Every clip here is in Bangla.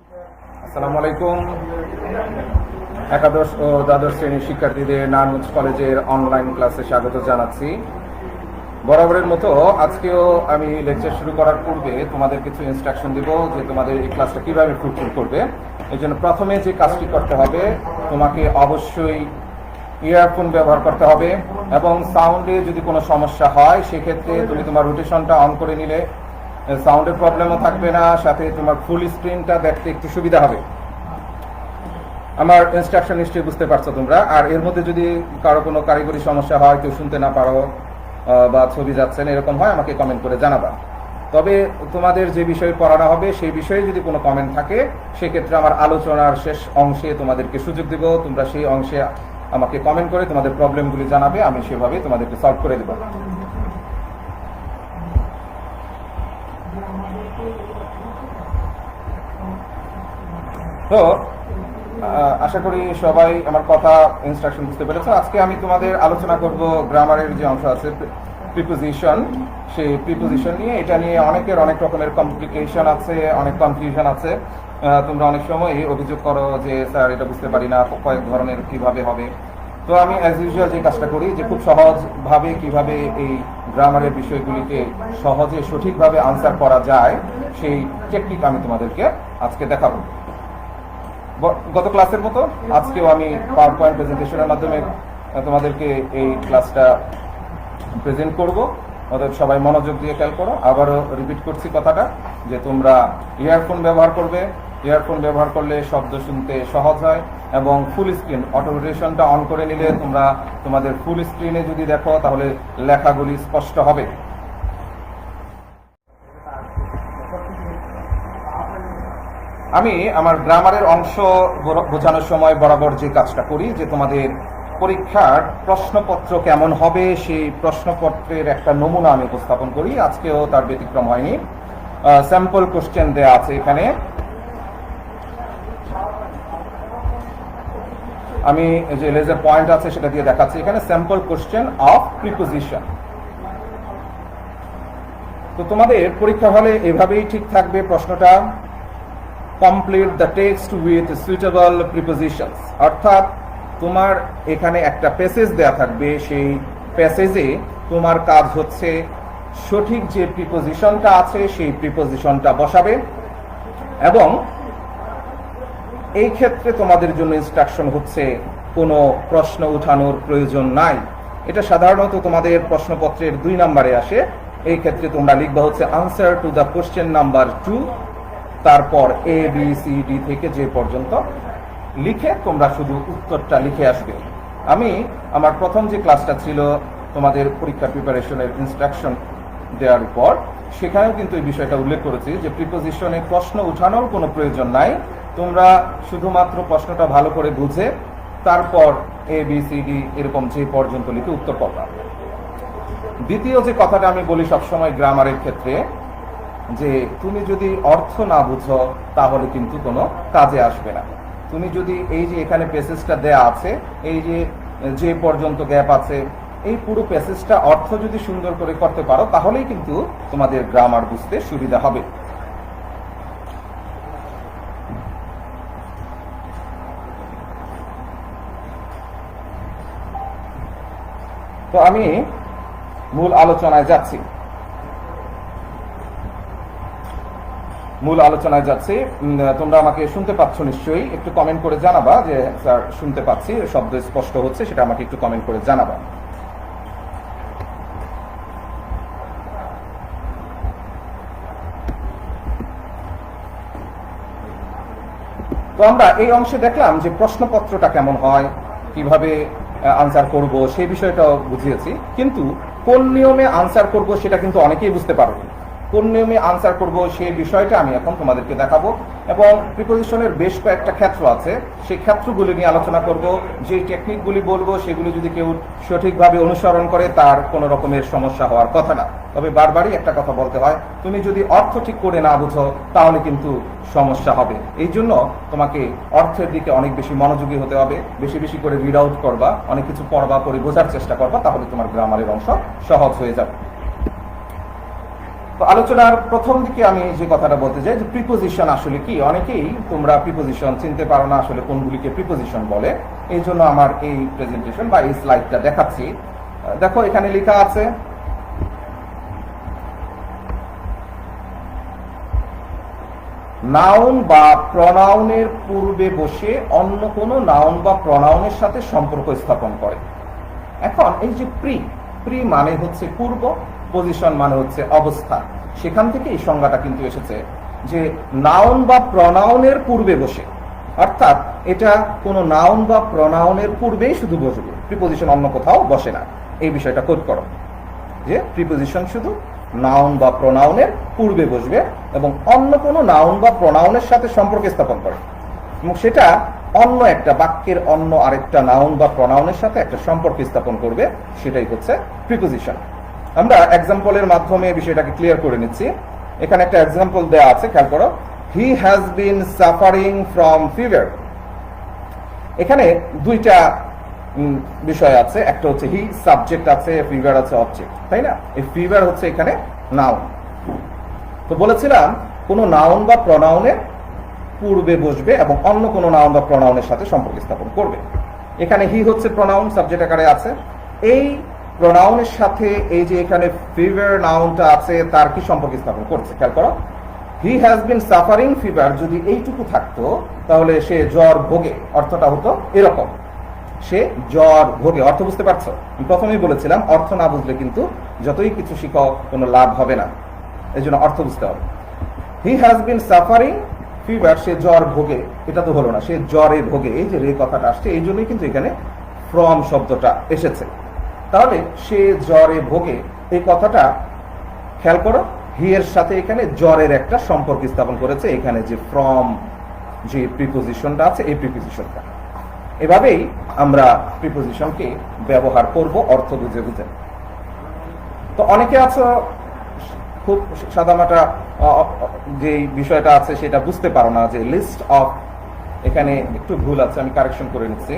আসসালামু আলাইকুম। একাদশ ও দ্বাদশ শ্রেণীর শিক্ষার্থীদের নারায়ণগঞ্জ কলেজের অনলাইন ক্লাসে স্বাগত জানাচ্ছি। বরাবরের মতো আজকেও আমি লেকচার শুরু করার পূর্বে তোমাদের কিছু ইনস্ট্রাকশন দিব যে তোমাদের এই ক্লাসটা কীভাবে ফুলফিল করবে। এই জন্য প্রথমে যে কাজটি করতে হবে, তোমাকে অবশ্যই ইয়ারফোন ব্যবহার করতে হবে এবং সাউন্ডে যদি কোনো সমস্যা হয় সেক্ষেত্রে তুমি তোমার রোটেশনটা অন করে নিলে সাউন্ডের প্রবলেমও থাকবে না, সাথে তোমার ফুল স্ক্রিনটা দেখতে একটু সুবিধা হবে। আমার ইনস্ট্রাকশন নিশ্চয়ই বুঝতে পারছো তোমরা। আর এর মধ্যে যদি কারো কোনো কারিগরি সমস্যা হয়, কেউ শুনতে না পারো বা ছবি যাচ্ছে না এরকম হয়, আমাকে কমেন্ট করে জানাবা। তবে তোমাদের যে বিষয়ে পড়ানো হবে সেই বিষয়ে যদি কোনো কমেন্ট থাকে সেক্ষেত্রে আমার আলোচনার শেষ অংশে তোমাদেরকে সুযোগ দেব, তোমরা সেই অংশে আমাকে কমেন্ট করে তোমাদের প্রবলেমগুলি জানাবে, আমি সেভাবে তোমাদেরকে সলভ করে দেব। তো আশা করি সবাই আমার কথা ইনস্ট্রাকশন বুঝতে পেরেছো। আজকে আমি তোমাদের আলোচনা করব গ্রামারের যে অংশ আছে প্রিপোজিশন, সেই প্রিপোজিশন নিয়ে। এটা নিয়ে অনেকের অনেক রকমের কমপ্লিকেশন আছে, অনেক কনফিউশন আছে। তোমরা অনেক সময় অভিযোগ করো যে স্যার এটা বুঝতে পারি না, কয়েক ধরনের কিভাবে হবে। তো আমি অ্যাজ ইউজুয়াল যে কাজটা করি যে খুব সহজভাবে কিভাবে এই গ্রামারের বিষয়গুলিকে সহজে সঠিকভাবে আনসার করা যায় সেই টেকনিক আমি তোমাদেরকে আজকে দেখাবো। গত ক্লাসের মতো আজকেও আমি পাওয়ার পয়েন্ট প্রেজেন্টেশনের মাধ্যমে তোমাদেরকে এই ক্লাসটা প্রেজেন্ট করব। অতএব সবাই মনোযোগ দিয়ে খেয়াল করো। আবারও রিপিট করছি কথাটা যে তোমরা ইয়ারফোন ব্যবহার করবে। ইয়ারফোন ব্যবহার করলে শব্দ শুনতে সহজ হয় এবং ফুল স্ক্রিন অটো রোটেশনটা অন করে নিলে তোমরা তোমাদের ফুল স্ক্রিনে যদি দেখো তাহলে লেখাগুলি স্পষ্ট হবে। আমি আমার গ্রামারের অংশ বোঝানোর সময় বরাবর যে কাজটা করি যে তোমাদের পরীক্ষার প্রশ্নপত্র কেমন হবে সেই প্রশ্নপত্রের একটা নমুনা আমি উপস্থাপন করি। আজকেও তার ব্যতিক্রম হয়নি। স্যাম্পল কোশ্চেন দেয়া আছে এখানে। আমি যে লেজার পয়েন্ট আছে সেটা দিয়ে দেখাচ্ছি এখানে স্যাম্পল কোশ্চেন অফ প্রিপোজিশন। তো তোমাদের পরীক্ষা হলে এভাবেই ঠিক থাকবে প্রশ্নটা, complete the text with suitable prepositions. অর্থাৎ তোমার এখানে একটা প্যাসেজ দেয়া থাকবে, সেই প্যাসেজে তোমার কাজ হচ্ছে সঠিক যে প্রিপোজিশনটা আছে সেই প্রিপোজিশনটা বসাবে এবং এই ক্ষেত্রে তোমাদের জন্য ইনস্ট্রাকশন হচ্ছে কোনো প্রশ্ন উঠানোর প্রয়োজন নাই। এটা সাধারণত তোমাদের প্রশ্নপত্রের 2 নম্বরে আসে। এই ক্ষেত্রে তোমরা লিখবা হচ্ছে answer to the question number 2, তারপর ABCD থেকে যে পর্যন্ত লিখে তোমরা শুধু উত্তরটা লিখে আসবে। আমি আমার প্রথম যে ক্লাসটা ছিল তোমাদের পরীক্ষা প্রিপারেশনের ইনস্ট্রাকশন দেওয়ার পর সেখানেও কিন্তু এই বিষয়টা উল্লেখ করেছি যে প্রিপোজিশনে প্রশ্ন উঠানোর কোনো প্রয়োজন নাই। তোমরা শুধুমাত্র প্রশ্নটা ভালো করে বুঝে তারপর ABCD এরকম যে পর্যন্ত লিখে উত্তর করবা। দ্বিতীয় যে কথাটা আমি বলি সবসময় গ্রামারের ক্ষেত্রে, যে তুমি যদি অর্থ না বুঝো তাহলে কিন্তু কোনো কাজে আসবে না। তুমি যদি এই যে এখানে প্যাসেজটা দেয়া আছে, এই যে পর্যন্ত গ্যাপ আছে, এই পুরো প্যাসেজটা অর্থ যদি সুন্দর করে করতে পারো তাহলেই কিন্তু তোমাদের গ্রামার বুঝতে সুবিধা হবে। তো আমি মূল আলোচনায় যাচ্ছি। তোমরা আমাকে শুনতে পাচ্ছ নিশ্চয়ই? একটু কমেন্ট করে জানাবা যে স্যার শুনতে পাচ্ছি, শব্দ স্পষ্ট হচ্ছে, সেটা আমাকে একটু কমেন্ট করে জানাবা। তো আমরা এই অংশে দেখলাম যে প্রশ্নপত্রটা কেমন হয়, কিভাবে আনসার করব সেই বিষয়টাও বুঝিয়েছি, কিন্তু কোন নিয়মে আনসার করব সেটা কিন্তু অনেকেই বুঝতে পারবে। কোন নিয়মে আনসার করব সেই বিষয়টা আমি এখন তোমাদেরকে দেখাবো এবং প্রিপোজিশনের বেশ কয়েকটা ক্ষেত্র আছে, সেই ক্ষেত্রগুলি নিয়ে আলোচনা করব। যে টেকনিকগুলি বলবো সেগুলি যদি কেউ সঠিকভাবে অনুসরণ করে তার কোনো রকমের সমস্যা হওয়ার কথা না। তবে বারবারই একটা কথা বলতে হয়, তুমি যদি অর্থ ঠিক করে না বুঝো তাহলে কিন্তু সমস্যা হবে। এই জন্য তোমাকে অর্থের দিকে অনেক বেশি মনোযোগী হতে হবে, বেশি বেশি করে রিড আউট করবা, অনেক কিছু পড়বা, পড়ে বোঝার চেষ্টা করবা, তাহলে তোমার গ্রামারের অংশ সহজ হয়ে যাবে। তো আলোচনার প্রথম দিকে আমি যে কথাটা বলতে চাই যে প্রিপোজিশন আসলে কি, অনেকেই তোমরা প্রিপোজিশন চিনতে পারো না আসলে কোনগুলিকে প্রিপোজিশন বলে। এই জন্য আমার এই প্রেজেন্টেশন বা এই স্লাইডটা দেখাচ্ছি। দেখো এখানে লেখা আছে নাউন বা প্রনাউনের পূর্বে বসে অন্য কোনো নাউন বা প্রনাউনের সাথে সম্পর্ক স্থাপন করে। এখন এই যে প্রি মানে হচ্ছে পূর্ব, পজিশন মানে হচ্ছে অবস্থা, সেখান থেকে এই সংজ্ঞাটা কিন্তু এসেছে যে নাউন বা প্রনাউনের পূর্বে বসে, অর্থাৎ এটা কোনো নাউন বা প্রনাউনের পূর্বেই শুধু বসবে, প্রিপোজিশন অন্য কোথাও বসে না। এই বিষয়টা কোড করো যে প্রিপোজিশন শুধু নাউন বা প্রনাউনের পূর্বে বসবে এবং অন্য কোনো নাউন বা প্রনাউনের সাথে সম্পর্ক স্থাপন করে এবং সেটা অন্য একটা বাক্যের অন্য আরেকটা নাউন বা প্রনাউনের সাথে একটা সম্পর্ক স্থাপন করবে, সেটাই হচ্ছে প্রিপোজিশন। আমরা এক্সাম্পলের মাধ্যমে বিষয়টাকে ক্লিয়ার করে নিচ্ছি। এখানে একটা এক্সাম্পল দেওয়া আছে, খেয়াল করো। হি has been suffering from fever. এখানে দুইটা বিষয় আছে, একটা হচ্ছে হি সাবজেক্ট আছে, ফিভার আছে অবজেক্ট, তাই না? এই ফিভার হচ্ছে এখানে নাউন। তো বলেছিলাম কোনো নাউন বা প্রনাউনের পূর্বে বসবে এবং অন্য কোনো নাউন বা প্রনাউনের সাথে সম্পর্ক স্থাপন করবে। এখানে হি হচ্ছে প্রনাউন, সাবজেক্ট আকারে আছে। এই প্রনাউনের সাথে এই যে এখানে ফিভার নাউনটা আছে, তার কি সম্পর্ক স্থাপন করছে খেয়াল করো। হি হ্যাজ বিন সাফারিং ফিভার যদি এইটুকু থাকতো তাহলে সে জ্বর ভোগে, অর্থটা হতো এরকম, সে জ্বর ভোগে। অর্থ বুঝতে পারছো? আমি প্রথমেই বলেছিলাম অর্থ না বুঝলে কিন্তু যতই কিছু শিখো কোনো লাভ হবে না, এই জন্য অর্থ বুঝতে হবে। He has been suffering fever, সে জ্বর ভোগে, এটা তো হলো না, সে জ্বরে ভোগে, এই যে রে কথাটা আসছে এই জন্যই কিন্তু এখানে ফ্রম শব্দটা এসেছে। তাহলে সে জ্বরে ভোগে এই কথাটা খেয়াল করো, হি এর সাথে এখানে জ্বরের একটা সম্পর্ক স্থাপন করেছে, এখানে যে ফ্রম যে প্রিপোজিশনটা আছে এই প্রিপোজিশনটা। এভাবেই আমরা প্রিপোজিশনকে ব্যবহার করব অর্থ বুঝে বুঝে। তো অনেকে আছে খুব সাদামাটা যে বিষয়টা আছে সেটা বুঝতে পারো না, যে লিস্ট অফ, এখানে একটু ভুল আছে, আমি কারেকশন করে নিচ্ছি।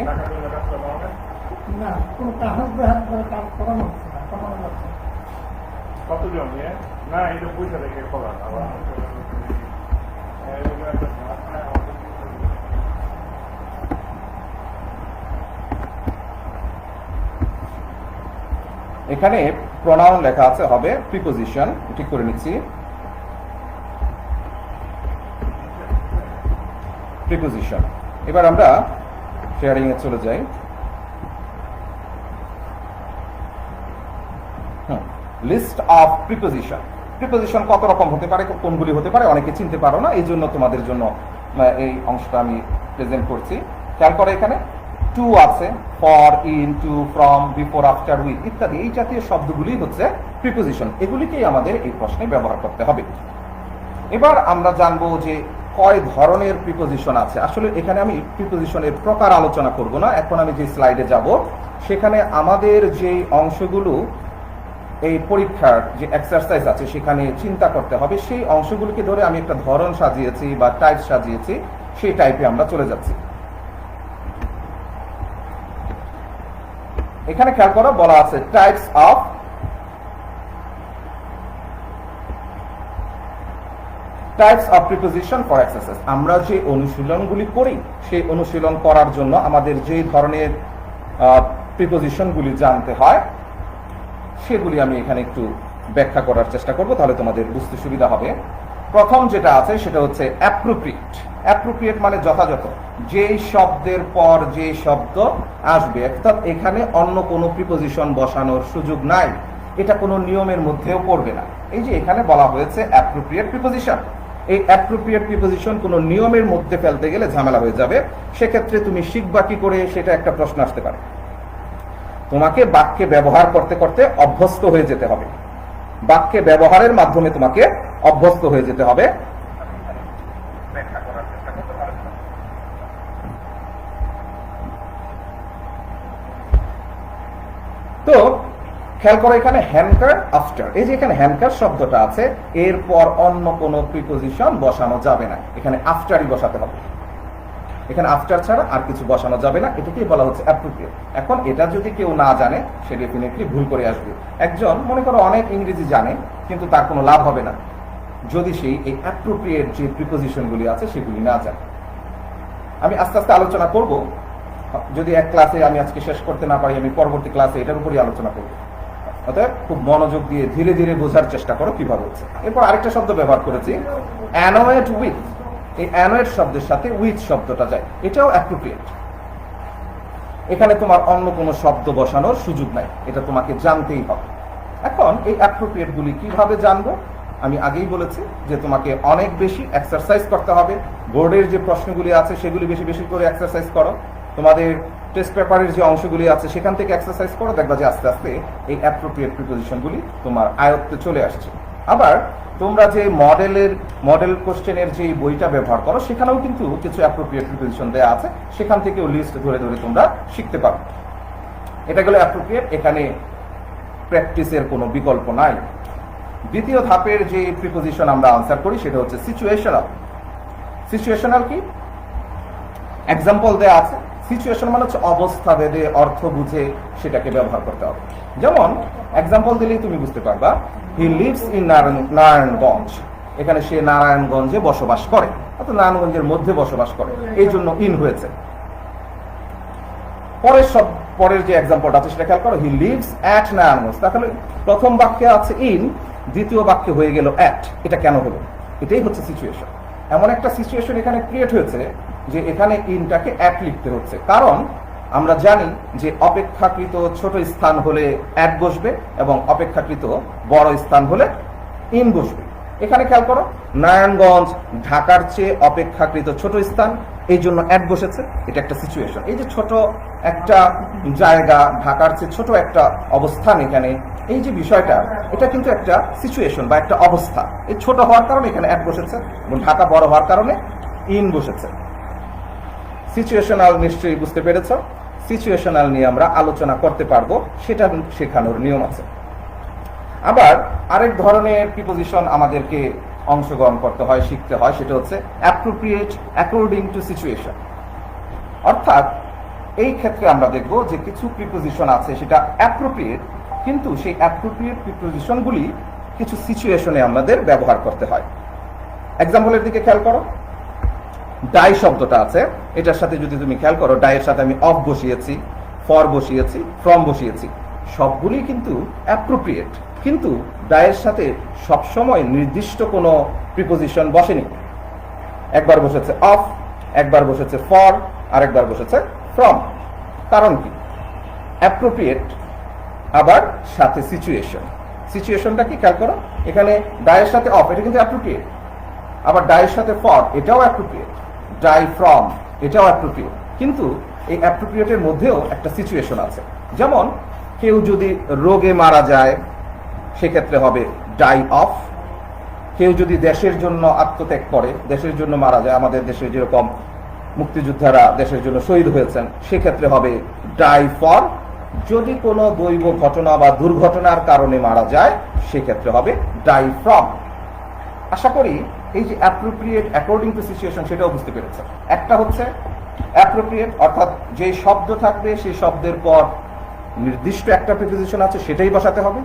এখানে প্রনাউন লেখা আছে, হবে প্রিপোজিশন, ঠিক করে নিচ্ছি। প্রিপোজিশন। এবার আমরা শেয়ারিং এ চলে যাই। List of preposition. প্রিপোজিশন কত রকম হতে পারে, কোনগুলি হতে পারে অনেকে চিনতে পারো না, এই জন্য তোমাদের জন্য এই অংশটা আমি প্রেজেন্ট করছি। খেয়াল করে এখানে টু আছে, for, in, to, from, before, after, with ইত্যাদি এই জাতীয় শব্দগুলি হচ্ছে প্রিপোজিশন। এগুলিকেই আমাদের এই প্রশ্নে ব্যবহার করতে হবে। এবার আমরা জানবো যে কয় ধরনের প্রিপোজিশন আছে। আসলে এখানে আমি প্রিপোজিশনের প্রকার আলোচনা করব না, এখন আমি যে স্লাইডে যাব সেখানে আমাদের যে অংশগুলো এই পরীক্ষার যে এক্সারসাইজ আছে সেখানে চিন্তা করতে হবে, সেই অংশগুলোকে ধরে আমি একটা ধরন সাজিয়েছি বা টাইপ সাজিয়েছি, সেই টাইপে আমরা চলে যাচ্ছি। এখানে খেয়াল করো, বলা আছে types of preposition for exercise. আমরা যে অনুশীলনগুলি করি সেই অনুশীলন করার জন্য আমাদের যে ধরনের প্রিপোজিশনগুলি জানতে হয় সেগুলি আমি এখানে একটু ব্যাখ্যা করার চেষ্টা করব, তাহলে তোমাদের বুঝতে সুবিধা হবে। প্রথম যেটা আছে সেটা হচ্ছে অ্যাপ্রোপ্রিয়েট। অ্যাপ্রোপ্রিয়েট মানে যথাযথ, যেই শব্দের পর যে শব্দ আসবে, অর্থাৎ এখানে অন্য কোনো প্রিপোজিশন বসানোর সুযোগ নাই, এটা কোনো নিয়মের মধ্যেও পড়বে না। এই যে এখানে বলা হয়েছে অ্যাপ্রোপ্রিয়েট প্রিপোজিশন, এই অ্যাপ্রোপ্রিয়েট প্রিপোজিশন কোনো নিয়মের মধ্যে ফেলতে গেলে ঝামেলা হয়ে যাবে। সেক্ষেত্রে তুমি শিখবা কি করে, সেটা একটা প্রশ্ন আসতে পারে। তোমাকে বাক্যে ব্যবহার করতে করতে অভ্যস্ত হয়ে যেতে হবে, বাক্যে ব্যবহারের মাধ্যমে তোমাকে অভ্যস্ত হয়ে যেতে হবে। তো খেয়াল করো এখানে হ্যানকার, আফটার, এই যে এখানে হ্যানকার শব্দটা আছে এরপর অন্য কোনো প্রিপোজিশন বসানো যাবে না, এখানে আফটারই বসাতে হবে। এখানে আফটার ছাড়া আর কিছু বসানো যাবে না, এটাকেই বলা হচ্ছে অ্যাপ্রোপ্রিয়েট। এখন এটা যদি কেউ না জানে সে ডেফিনেটলি ভুল করে আসবে। একজন মনে করো অনেক ইংরেজি জানে কিন্তু তার কোনো লাভ হবে না যদি সেই এই অ্যাপ্রোপ্রিয়েট যে প্রিপোজিশনগুলি আছে সেগুলি না জানে। আমি আস্তে আস্তে আলোচনা করব, যদি এক ক্লাসে আমি আজকে শেষ করতে না পারি আমি পরবর্তী ক্লাসে এটার উপরই আলোচনা করব। অতএব খুব মনোযোগ দিয়ে ধীরে ধীরে বোঝার চেষ্টা করো কিভাবে হচ্ছে। এরপর আরেকটা শব্দ ব্যবহার করেছি, অ্যানোয়েড উইথ। এই অ্যানোয়েড শব্দের সাথে উইথ শব্দটা যায়, এটাও অ্যাপ্রোপ্রিয়েট। এখানে তোমার অন্য কোনো শব্দ বসানোর সুযোগ নাই, এটা তোমাকে জানতেই হবে। এখন এই অ্যাপ্রোপ্রিয়েট গুলি কিভাবে জানবো? আমি আগেই বলেছি যে তোমাকে অনেক বেশি এক্সারসাইজ করতে হবে। বোর্ডের যে প্রশ্নগুলি আছে সেগুলি বেশি বেশি করে এক্সারসাইজ করো, তোমাদের টেস্ট পেপারের যে অংশগুলি আছে সেখান থেকে এক্সারসাইজ করো, দেখবা যে আস্তে আস্তে এই অ্যাপ্রোপ্রিয়েট প্রিপোজিশনগুলি তোমার আয়ত্তে চলে আসছে। আবার তোমরা যে মডেল কোশ্চেনের যে বইটা ব্যবহার করো সেখানেও কিন্তু কিছু অ্যাপ্রোপ্রিয়েট প্রিপোজিশন দেওয়া আছে, সেখান থেকেও লিস্ট ধরে ধরে তোমরা শিখতে পারো। এটা গেল অ্যাপ্রোপ্রিয়েট, এখানে প্র্যাকটিসের কোনো বিকল্প নাই। দ্বিতীয় ধাপের যে প্রিপোজিশন আমরা আনসার করি সেটা হচ্ছে সিচুয়েশনাল। সিচুয়েশনাল কি? এক্সাম্পল দেয়া আছে। সিচুয়েশন মানে হচ্ছে অবস্থা ভেদে অর্থ বুঝে সেটাকে ব্যবহার করতে হবে। যেমন এক্সাম্পল দিলেই তুমি বুঝতে পারবা, হি লিভস ইন নারায়ণগঞ্জ। এখানে সে নারায়ণগঞ্জে বসবাস করে, অর্থাৎ নারায়ণগঞ্জের মধ্যে বসবাস করে, এই জন্য ইন হয়েছে। পরের যে এক্সাম্পলটা আছে সেটা খেয়াল করো, হি লিভস অ্যাট নারায়ণগঞ্জ। তাহলে প্রথম বাক্যে আছে ইন, দ্বিতীয় বাক্যে হয়ে গেল অ্যাট। এটা কেন হলো? এটাই হচ্ছে সিচুয়েশন। এমন একটা সিচুয়েশন এখানে ক্রিয়েট হয়েছে যে এখানে ইনটাকে অ্যাট লিখতে হচ্ছে, কারণ আমরা জানি যে অপেক্ষাকৃত ছোট স্থান হলে অ্যাট বসবে এবং অপেক্ষাকৃত বড় স্থান হলে ইন বসবে। এখানে খেয়াল করো, নারায়ণগঞ্জ ঢাকার চেয়ে অপেক্ষাকৃত ছোট স্থান, এই জন্য অ্যাট বসেছে। এটা একটা সিচুয়েশন। এই যে ছোট একটা জায়গা, ঢাকার চেয়ে ছোট একটা অবস্থান, এখানে এই যে বিষয়টা, এটা কিন্তু একটা সিচুয়েশন বা একটা অবস্থা। এই ছোট হওয়ার কারণে এখানে অ্যাট বসেছে এবং ঢাকা বড় হওয়ার কারণে ইন বসেছে। সিচুয়েশনাল নিশ্চয়ই বুঝতে পেরেছ। সিচুয়েশনাল নিয়ে আমরা আলোচনা করতে পারবো, সেটা শেখানোর নিয়ম আছে। আবার আরেক ধরনের প্রিপোজিশন আমাদেরকে অংশগ্রহণ করতে হয়, শিখতে হয়, সেটা হচ্ছে অ্যাপ্রোপ্রিয়েট অ্যাকর্ডিং টু সিচুয়েশন। অর্থাৎ এই ক্ষেত্রে আমরা দেখব যে কিছু প্রিপোজিশন আছে সেটা অ্যাপ্রোপ্রিয়েট, কিন্তু সেই অ্যাপ্রোপ্রিয়েট প্রিপোজিশনগুলি কিছু সিচুয়েশনে আমাদের ব্যবহার করতে হয়। এক্সাম্পলের দিকে খেয়াল করো, ডাই শব্দটা আছে, এটার সাথে যদি তুমি খেয়াল করো, ডাইয়ের সাথে আমি অফ বসিয়েছি, ফর বসিয়েছি, ফ্রম বসিয়েছি, সবগুলি কিন্তু অ্যাপ্রোপ্রিয়েট, কিন্তু ডাইয়ের সাথে সবসময় নির্দিষ্ট কোনো প্রিপোজিশন বসেনি। একবার বসেছে অফ, একবার বসেছে ফর, আরেকবার বসেছে ফ্রম। কারণ কি? অ্যাপ্রোপ্রিয়েট আবার সাথে সিচুয়েশন। সিচুয়েশনটা কি খেয়াল করো, এখানে ডাইয়ের সাথে অফ, এটা কিন্তু অ্যাপ্রোপ্রিয়েট। আবার ডাইয়ের সাথে ফর, এটাও অ্যাপ্রোপ্রিয়েট। ডাই ফ্রম, এটাও অ্যাপ্রোপ্রিয়েট। কিন্তু এই অ্যাপ্রোপ্রিয়েটের মধ্যেও একটা সিচুয়েশন আছে। যেমন কেউ যদি রোগে মারা যায় সেক্ষেত্রে হবে ডাই অফ। কেউ যদি দেশের জন্য আত্মত্যাগ করে, দেশের জন্য মারা যায়, আমাদের দেশে যেরকম মুক্তিযোদ্ধারা দেশের জন্য শহীদ হয়েছেন, সেক্ষেত্রে হবে ডাই ফর। যদি কোনো দৈব ঘটনা বা দুর্ঘটনার কারণে মারা যায় সেক্ষেত্রে হবে ডাই ফ্রম। আশা করি এই যে অ্যাপ্রোপ্রিয়েট অ্যাকর্ডিং টু সিচুয়েশন সেটাও বুঝতে পেরেছে। একটা হচ্ছে অ্যাপ্রোপ্রিয়েট, অর্থাৎ যে শব্দ থাকবে সেই শব্দের পর নির্দিষ্ট একটা প্রিপোজিশন আছে সেটাই বসাতে হবে।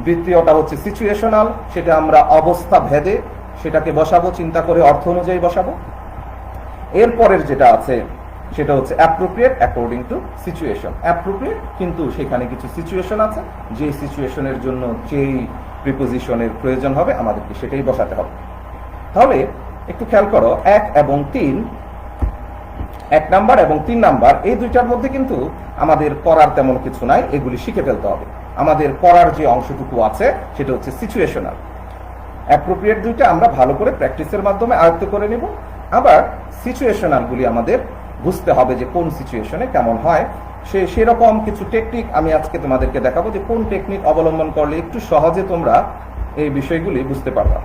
দ্বিতীয়টা হচ্ছে সিচুয়েশনাল, সেটা আমরা অবস্থা ভেদে সেটাকে বসাবো, চিন্তা করে অর্থ অনুযায়ী বসাবো। এরপরের যেটা আছে সেটা হচ্ছে appropriate according to situation. Appropriate, কিন্তু সেখানে কিছু সিচুয়েশন আছে, যে সিচুয়েশনের জন্য যেই প্রিপোজিশনের প্রয়োজন হবে আমাদেরকে সেটাই বসাতে হবে। তাহলে একটু খেয়াল করো, 1 এবং 3, 1 নাম্বার এবং 3 নাম্বার, এই দুইটার মধ্যে কিন্তু আমাদের করার তেমন কিছু নাই, এগুলি শিখে ফেলতে হবে। আমাদের করার যে অংশটুকু আছে সেটা হচ্ছে সিচুয়েশনাল। অ্যাপ্রোপ্রিয়েট দুইটা আমরা ভালো করে প্র্যাকটিসের মাধ্যমে আয়ত্ত করে নেব। আবার সিচুয়েশনালগুলি আমাদের বুঝতে হবে যে কোন সিচুয়েশনে কেমন হয়। সেরকম কিছু টেকনিক আমি আজকে তোমাদেরকে দেখাবো, যে কোন টেকনিক অবলম্বন করলে একটু সহজে তোমরা এই বিষয়গুলি বুঝতে পারবা।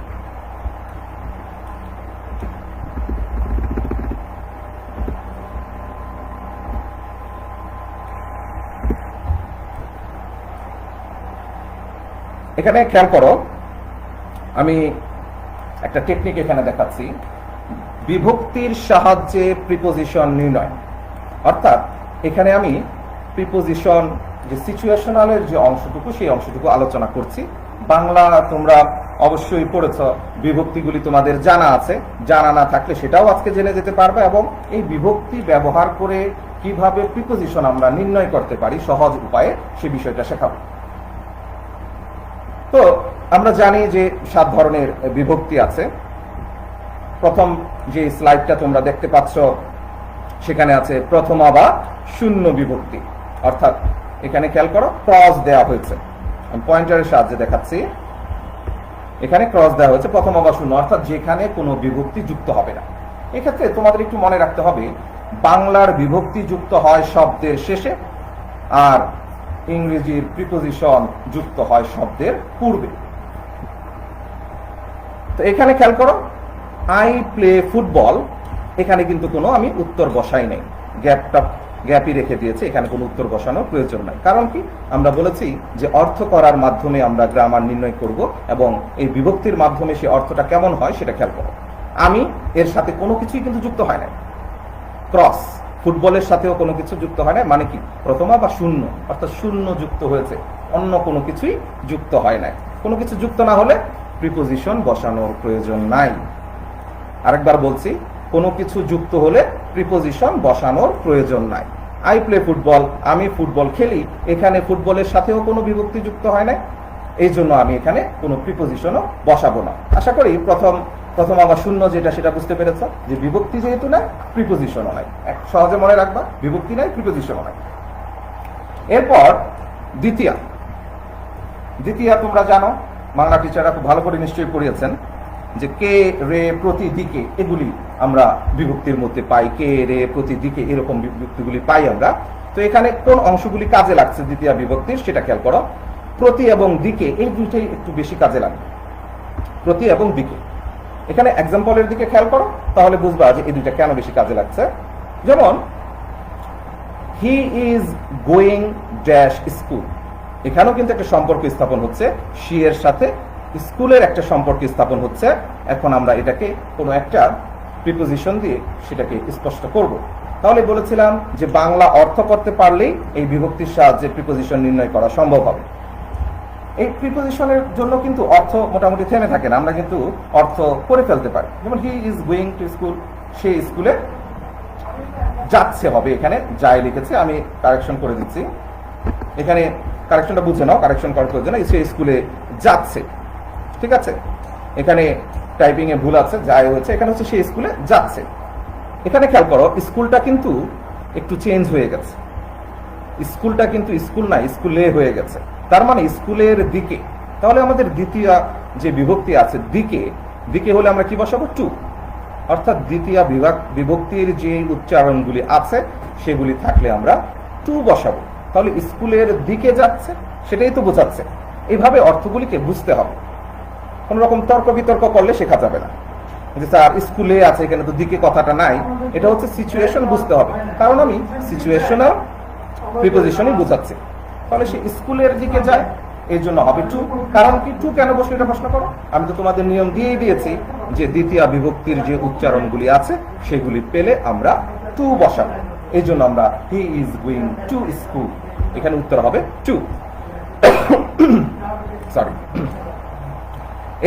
এখানে খেয়াল করো, আমি একটা টেকনিক এখানে দেখাচ্ছি। বিভক্তির সাহায্যে প্রিপোজিশন নির্ণয়। অর্থাৎ এখানে আমি প্রিপোজিশন যে সিচুয়েশনালের যে অংশটুকু সেই অংশটুকু আলোচনা করছি। বাংলা তোমরা অবশ্যই পড়েছ, বিভক্তিগুলি তোমাদের জানা আছে, জানা না থাকলে সেটাও আজকে জেনে যেতে পারবে, এবং এই বিভক্তি ব্যবহার করে কিভাবে প্রিপোজিশন আমরা নির্ণয় করতে পারি সহজ উপায়ে সে বিষয়টা শেখাবো। তো আমরা জানি যে 7 ধরনের বিভক্তি আছে। প্রথম যে স্লাইডটা তোমরা দেখতে পাচ্ছ সেখানে আছে প্রথমা বা শূন্য বিভক্তি। অর্থাৎ এখানে খেয়াল করো, ক্রস দেওয়া হয়েছে, আমি পয়েন্টারের সাহায্যে দেখাচ্ছি। এখানে ক্রস দেওয়া হয়েছে প্রথমা বা শূন্য, অর্থাৎ যেখানে কোনো বিভক্তি যুক্ত হবে না। এক্ষেত্রে তোমাদের একটু মনে রাখতে হবে, বাংলার বিভক্তি যুক্ত হয় শব্দের শেষে, আর ইংরেজির প্রিপোজিশন যুক্ত হয় শব্দের পূর্বে। তো এখানে খেয়াল করো, আই প্লে ফুটবল, এখানে কিন্তু কোনো আমি উত্তর বসাই নাই, গ্যাপই রেখে দিয়েছে, এখানে কোনো উত্তর বসানোর প্রয়োজন নাই। কারণ কি, আমরা বলেছি যে অর্থ করার মাধ্যমে আমরা গ্রামার নির্ণয় করব, এবং এই বিভক্তির মাধ্যমে সে অর্থটা কেমন হয় সেটা খেয়াল করো। আমি এর সাথে কোনো কিছুই কিন্তু যুক্ত হয় না। ক্রস, ফুটবলের সাথেও কোনো কিছু যুক্ত হয় না, মানে কি প্রথমা বা শূন্য, অর্থাৎ শূন্য যুক্ত হয়েছে, অন্য কোনো কিছুই যুক্ত হয় না। কোনো কিছু যুক্ত না হলে প্রিপোজিশন বসানোর প্রয়োজন নাই। আরেকবার বলছি, কোনো কিছু যুক্ত হলে প্রিপোজিশন বসানোর প্রয়োজন নাই। আই প্লে ফুটবল, আমি ফুটবল খেলি, এখানে ফুটবলের সাথেও কোনো বিভক্তি যুক্ত হয় না, এই জন্য আমি এখানে কোনো প্রিপোজিশনও বসাবো না। আশা করি প্রথম আবার শূন্য যেটা সেটা বুঝতে পেরেছ, যে বিভক্তি যেহেতু নাই, প্রিপোজিশনও নাই। সহজে মনে রাখবা, বিভক্তি নাই, প্রিপোজিশনও নাই। এরপর দ্বিতীয়া তোমরা জানো, বাংলা টিচাররা খুব ভালো করে নিশ্চয়ই পড়িয়েছেন, যে কে, রে, প্রতি, দিকে, এগুলি আমরা বিভক্তির মধ্যে পাই। কে, রে, প্রতি, দিকে, এরকম বিভক্তিগুলি পাই আমরা। তো এখানে কোন অংশগুলি কাজে লাগছে দ্বিতীয় বিভক্তির সেটা খেয়াল করো। প্রতি এবং দিকে, এই দুইটাই একটু বেশি কাজে লাগে, প্রতি এবং দিকে। এখানে এক্সাম্পলের দিকে খেয়াল করো, তাহলে বুঝবা যে এই দুইটা কেন বেশি কাজে লাগছে। যেমন he is going dash school, এখানেও কিন্তু একটা সম্পর্ক স্থাপন হচ্ছে, শি এর সাথে স্কুলের একটা সম্পর্ক স্থাপন হচ্ছে। এখন আমরা এটাকে কোনো একটা প্রিপোজিশন দিয়ে সেটাকে স্পষ্ট করব। তাহলে বলেছিলাম যে বাংলা অর্থ করতে পারলেই এই বিভক্তির সাহায্যে প্রিপোজিশন নির্ণয় করা সম্ভব হবে। এই প্রিপোজিশনের জন্য কিন্তু অর্থ মোটামুটি থেমে থাকে না, আমরা কিন্তু অর্থ করে ফেলতে পারি। যেমন he is going to school, সে স্কুলে যাচ্ছে হবে, এখানে যাই লিখেছে, আমি কারেকশন করে দিচ্ছি। এখানে কারেকশনটা বুঝে নাও, কারেকশন করার প্রয়োজন না, সে স্কুলে যাচ্ছে, ঠিক আছে। এখানে টাইপিং এ ভুল আছে, যাই হয়েছে, এখানে হচ্ছে সে স্কুলে যাচ্ছে। এখানে খেয়াল করো, স্কুলটা কিন্তু একটু চেঞ্জ হয়ে গেছে, স্কুলটা কিন্তু স্কুল না, স্কুলে হয়ে গেছে, তার মানে স্কুলের দিকে। তাহলে আমাদের দ্বিতীয় যে বিভক্তি আছে দিকে হলে আমরা কি বসাবো, টু। অর্থাৎ দ্বিতীয় বিভক্তির যে উচ্চারণগুলি আছে সেগুলি থাকলে আমরা টু বসাবো। তাহলে স্কুলের দিকে যাচ্ছে, সেটাই তো বোঝাচ্ছে। এইভাবে অর্থগুলিকে বুঝতে হবে, কোন রকম তর্ক বিতর্ক করলে শেখা যাবে না যে স্যার স্কুলে আছে, এখানে তো দিকে কথাটা নাই। এটা হচ্ছে সিচুয়েশন বুঝতে হবে, কারণ আমি সিচুয়েশনাল প্রিপোজিশনই বোঝাচ্ছি। তাহলে সে স্কুলের দিকে যায়, এই জন্য হবে টু। কারণ কি, টু কেন বসলো এটা প্রশ্ন করো। আমি তো তোমাদের নিয়ম দিয়েই দিয়েছি যে দ্বিতীয় বিভক্তির যে উচ্চারণগুলি আছে সেগুলি পেলে আমরা টু বসাবো, এই জন্য আমরা হি ইজ গোয়িং টু স্কুল, এখানে উত্তর হবে টু। সরি,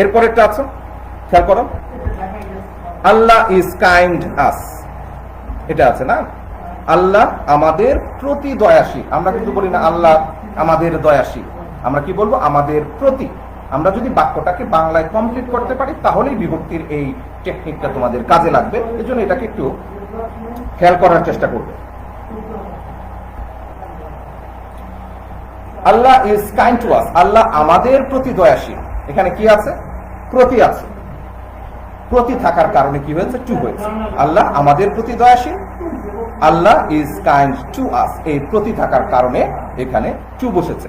এরপরেরটা আছে, খেয়াল করো, আল্লাহ ইজ কাইন্ড আস, এটা আছে না, আল্লাহ আমাদের প্রতি দয়াশীল। আমরা কিন্তু বলি না আল্লাহ আমাদের দয়াশীল, আমরা কি বলবো, আমাদের প্রতি। আমরা যদি বাক্যটাকে বাংলায় কমপ্লিট করতে পারি তাহলেই বিভক্তির এই টেকনিকটা তোমাদের কাজে লাগবে। এই জন্য এটাকে একটু খেয়াল করার চেষ্টা করবে। আল্লাহ ইজ কাইন্ড টু আস, আল্লাহ আমাদের প্রতি দয়াশীল। এখানে কি আছে, প্রতি আছে, প্রতি থাকার কারণে কি হয়েছে, টু হয়েছে। আল্লাহ আমাদের প্রতি দয়াশীল, আল্লাহ ইজ কাইন্ড টু আস, এই প্রতি থাকার কারণে এখানে টু বসেছে।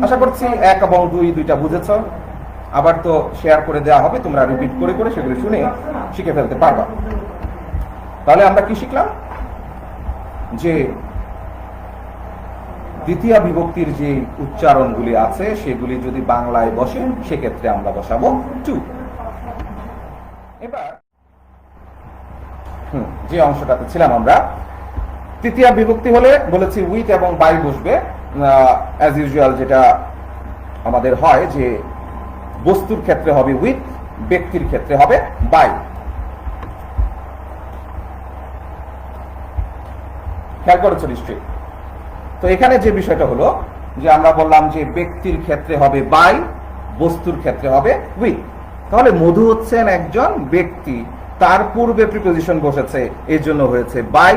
আশা করছি 1 এবং 2 দুইটা বুঝেছ। আবার তো শেয়ার করে দেওয়া হবে, তোমরা রিপিট করে করে সেগুলো শুনে শিখে ফেলতে পারবা। তাহলে আমরা কি শিখলাম, যে দ্বিতীয় বিভক্তির যে উচ্চারণগুলি আছে সেগুলি যদি বাংলায় বসে সেক্ষেত্রে আমরা বসাবো টু। এবার যে অংশটাতে ছিলাম আমরা, তৃতীয়া বিভক্তি হলে বলেছি উইথ এবং বাই বসবে। অ্যাজ ইউজুয়াল যেটা আমাদের হয় যে বস্তুর ক্ষেত্রে হবে উইথ, ব্যক্তির ক্ষেত্রে হবে বাই। খেয়াল করেছো নিশ্চয়ই? তো এখানে যে বিষয়টা হলো যে আমরা বললাম যে ব্যক্তির ক্ষেত্রে হবে বাই, বস্তুর ক্ষেত্রে হবে উইথ। তাহলে মধু হচ্ছেন একজন ব্যক্তি, তার পূর্বে প্রিপোজিশন বসেছে, এই জন্য হয়েছে বাই,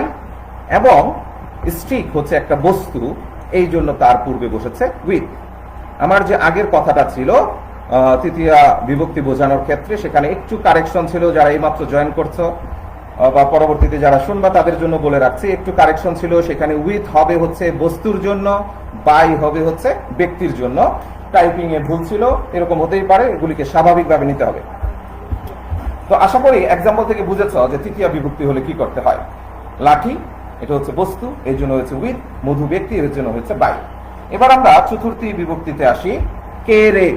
এবং স্টিক হচ্ছে একটা বস্তু, এই জন্য তার পূর্বে বসেছে উইথ। আমার যে আগের কথাটা ছিল তৃতীয়া বিভক্তি বোঝানোর ক্ষেত্রে, সেখানে একটু কারেকশন ছিল, যারা এইমাত্র জয়েন করছো বা পরবর্তীতে যারা শুনবা তাদের জন্য বলে রাখছি, একটু কারেকশন ছিল। সেখানে উইথ হবে হচ্ছে বস্তুর জন্য, বাই হবে হচ্ছে ব্যক্তির জন্য। টাইপিং এ ভুল ছিল, এরকম হতেই পারে, এগুলিকে স্বাভাবিকভাবে নিতে হবে। তো আশা করি এক্সাম্পল থেকে বুঝেছ যে তৃতীয় বিভক্তি হলে কি করতে হয়। লাঠি এটা হচ্ছে বস্তু, এই জন্য হচ্ছে উইথ, মধু ব্যক্তি, এর জন্য হচ্ছে বাই। এবার আমরা চতুর্থী বিভক্তিতে আসি। কে রে,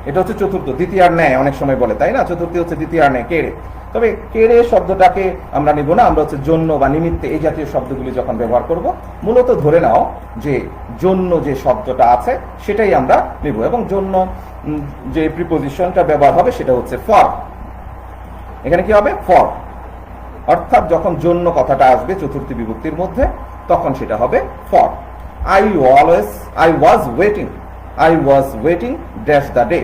এটা হচ্ছে চতুর্থ, দ্বিতীয়ার ন্যায় অনেক সময় বলে, তাই না? চতুর্থী হচ্ছে দ্বিতীয়ার ন্যায়, কে রে। তবে কে রে শব্দটাকে আমরা নিব না, আমরা হচ্ছে জন্য বা নিমিত্তে এই জাতীয় শব্দগুলি যখন ব্যবহার করব, মূলত ধরে নাও যে জন্য যে শব্দটা আছে সেটাই আমরা নিব, এবং জন্য যে প্রিপোজিশনটা ব্যবহার হবে সেটা হচ্ছে ফর। এখানে কি হবে? ফর। অর্থাৎ যখন জন্য কথাটা আসবে চতুর্থী বিভক্তির মধ্যে, তখন সেটা হবে for. I was waiting dash the day.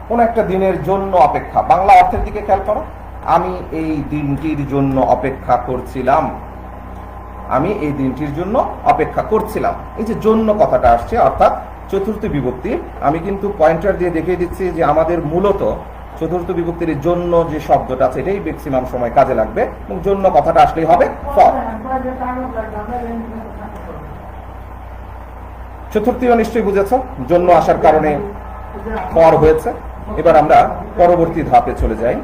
কোন একটা দিনের জন্য অপেক্ষা, বাংলা অর্থের দিকে খেয়াল করো। আমি এই দিনটির জন্য অপেক্ষা করছিলাম, আমি এই দিনটির জন্য অপেক্ষা করছিলাম। এই যে জন্য কথাটা আসছে, অর্থাৎ চতুর্থ বিভক্তির, আমি কিন্তু পয়েন্টার দিয়ে দেখিয়ে দিচ্ছি যে আমাদের মূলত চতুর্থ বিভক্তির জন্য যে শব্দটা আছে এটাই ম্যাক্সিমাম সময় কাজে লাগবে, এবং জন্য কথাটা আসলেই হবে ফর। চতুর্থীও নিশ্চয়ই বুঝেছ, জন্য আসার কারণে ফর হয়েছে। এবার আমরা পরবর্তী ধাপে চলে যাই।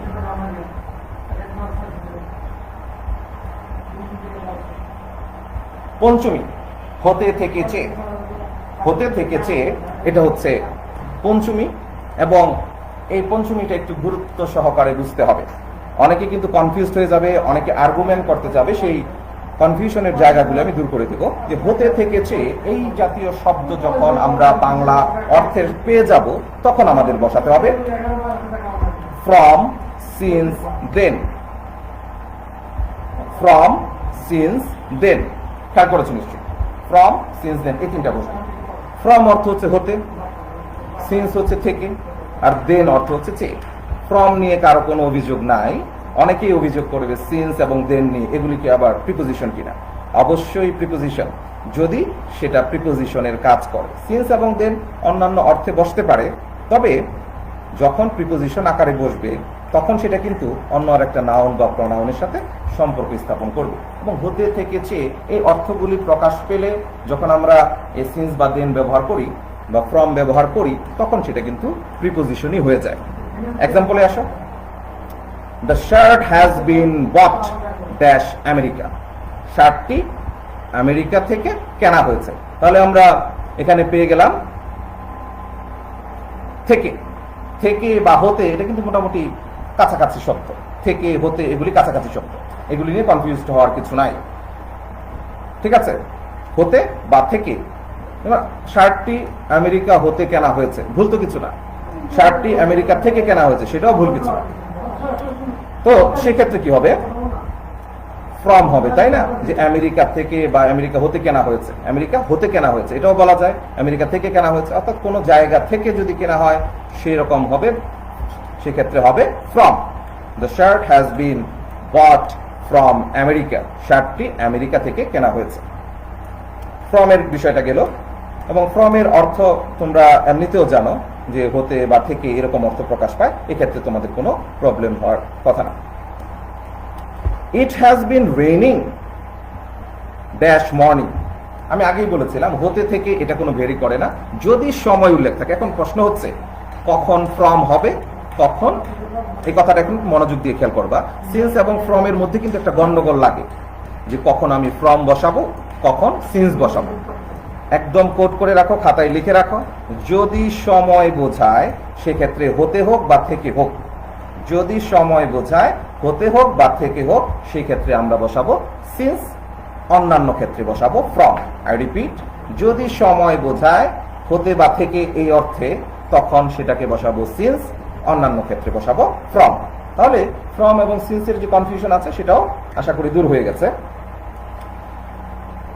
পঞ্চমী, হতে থেকেছে। হতে থেকেছে এটা হচ্ছে পঞ্চমী, এবং এই পঞ্চমীটা একটু গুরুত্ব সহকারে বুঝতে হবে। অনেকে কিন্তু কনফিউজড হয়ে যাবে, অনেকে আর্গুমেন্ট করতে যাবে, সেই কনফিউশনের জায়গাগুলো আমি দূর করে দেব। যে হতে থেকেছে এই জাতীয় শব্দ যখন আমরা বাংলা অর্থের পেয়ে যাব, তখন আমাদের বসাতে হবে from, since, then. From, since, then. খেয়াল করেছো নিশ্চয়ই? ফ্রম, সিন্স, দেন, এই তিনটা বসবে। ফ্রম অর্থ হচ্ছে হতে, সিন্স হচ্ছে থেকে, আর দেন অর্থ হচ্ছে চেয়ে। ফ্রম নিয়ে কারো কোনো অভিযোগ নাই। অনেকেই অভিযোগ করবে সিন্স এবং দেন নিয়ে, এগুলিকে আবার প্রিপোজিশন কিনা। অবশ্যই প্রিপোজিশন, যদি সেটা প্রিপোজিশনের কাজ করে। সিন্স এবং দেন অন্যান্য অর্থে বসতে পারে, তবে যখন প্রিপোজিশন আকারে বসবে তখন সেটা কিন্তু অন্য আর একটা নাউন বা প্রনাউনের সাথে সম্পর্ক স্থাপন করবে। এবং হতে থেকেছে এই অর্থগুলি প্রকাশ পেলে যখন আমরা এই সিন্স বা দেন ব্যবহার করি বা ফ্রম ব্যবহার করি, তখন সেটা কিন্তু প্রিপোজিশনই হয়ে যায়। এক্সাম্পলে আসো। The shirt has been bought dash America. শার্টটি আমেরিকা থেকে কেনা হয়েছে। তাহলে আমরা এখানে পেয়ে গেলাম থেকে। থেকে বা হতে এটা কিন্তু মোটামুটি কাছাকাছি শব্দ। থেকে, হতে এগুলি কাছাকাছি শব্দ, এগুলি নিয়ে কনফিউজড হওয়ার কিছু নাই। ঠিক আছে? হতে বা থেকে। এবার শার্টটি আমেরিকা হতে কেনা হয়েছে, ভুল তো কিছু না। শার্টটি আমেরিকা থেকে কেনা হয়েছে, সেটাও ভুল কিছু না। তো সেক্ষেত্রে কি হবে? ফ্রম হবে, তাই না? যে আমেরিকা থেকে বা আমেরিকা হতে কেনা হয়েছে, আমেরিকা হতে কেনা হয়েছে, এটাও বলা যায় আমেরিকা থেকে কেনা হয়েছে। অর্থাৎ কোনো জায়গা থেকে যদি কেনা হয় সেরকম হবে, সেক্ষেত্রে হবে from. The shirt has been bought from America. শার্টটি আমেরিকা থেকে কেনা হয়েছে। ফ্রমের বিষয়টা গেল, এবং ফ্রমের অর্থ তোমরা এমনিতেও জানো যে হতে বা থেকে এরকম অর্থ প্রকাশ পায়। এক্ষেত্রে তোমাদের কোনো প্রবলেম হওয়ার কথা না। It has been raining dash morning. আমি আগেই বলেছিলাম হতে থেকে এটা কোনো ভেরি করে না, যদি সময় উল্লেখ থাকে। এখন প্রশ্ন হচ্ছে কখন ফ্রম হবে, কখন, এই কথাটা এখন মনোযোগ দিয়ে খেয়াল করবা। সিন্স এবং ফ্রম এর মধ্যে কিন্তু একটা গন্ডগোল লাগে, যে কখন আমি ফ্রম বসাবো, কখন সিন্স বসাবো। একদম কোড করে রাখো, খাতায় লিখে রাখো। যদি সময় বোঝায় সেক্ষেত্রে হতে হোক বা থেকে হোক, যদি সময় বোঝায় হতে হোক বা থেকে হোক সেই ক্ষেত্রে আমরা বসাবো সিন্স, অন্যান্য ক্ষেত্রে বসাবো ফ্রম। আই রিপিট, যদি সময় বোঝায় হতে বা থেকে এই অর্থে তখন সেটাকে বসাবো সিন্স, অন্যান্য ক্ষেত্রে বসাবো ফ্রম। তাহলে ফ্রম এবং সিন্সের যে কনফিউশন আছে সেটাও আশা করি দূর হয়ে গেছে।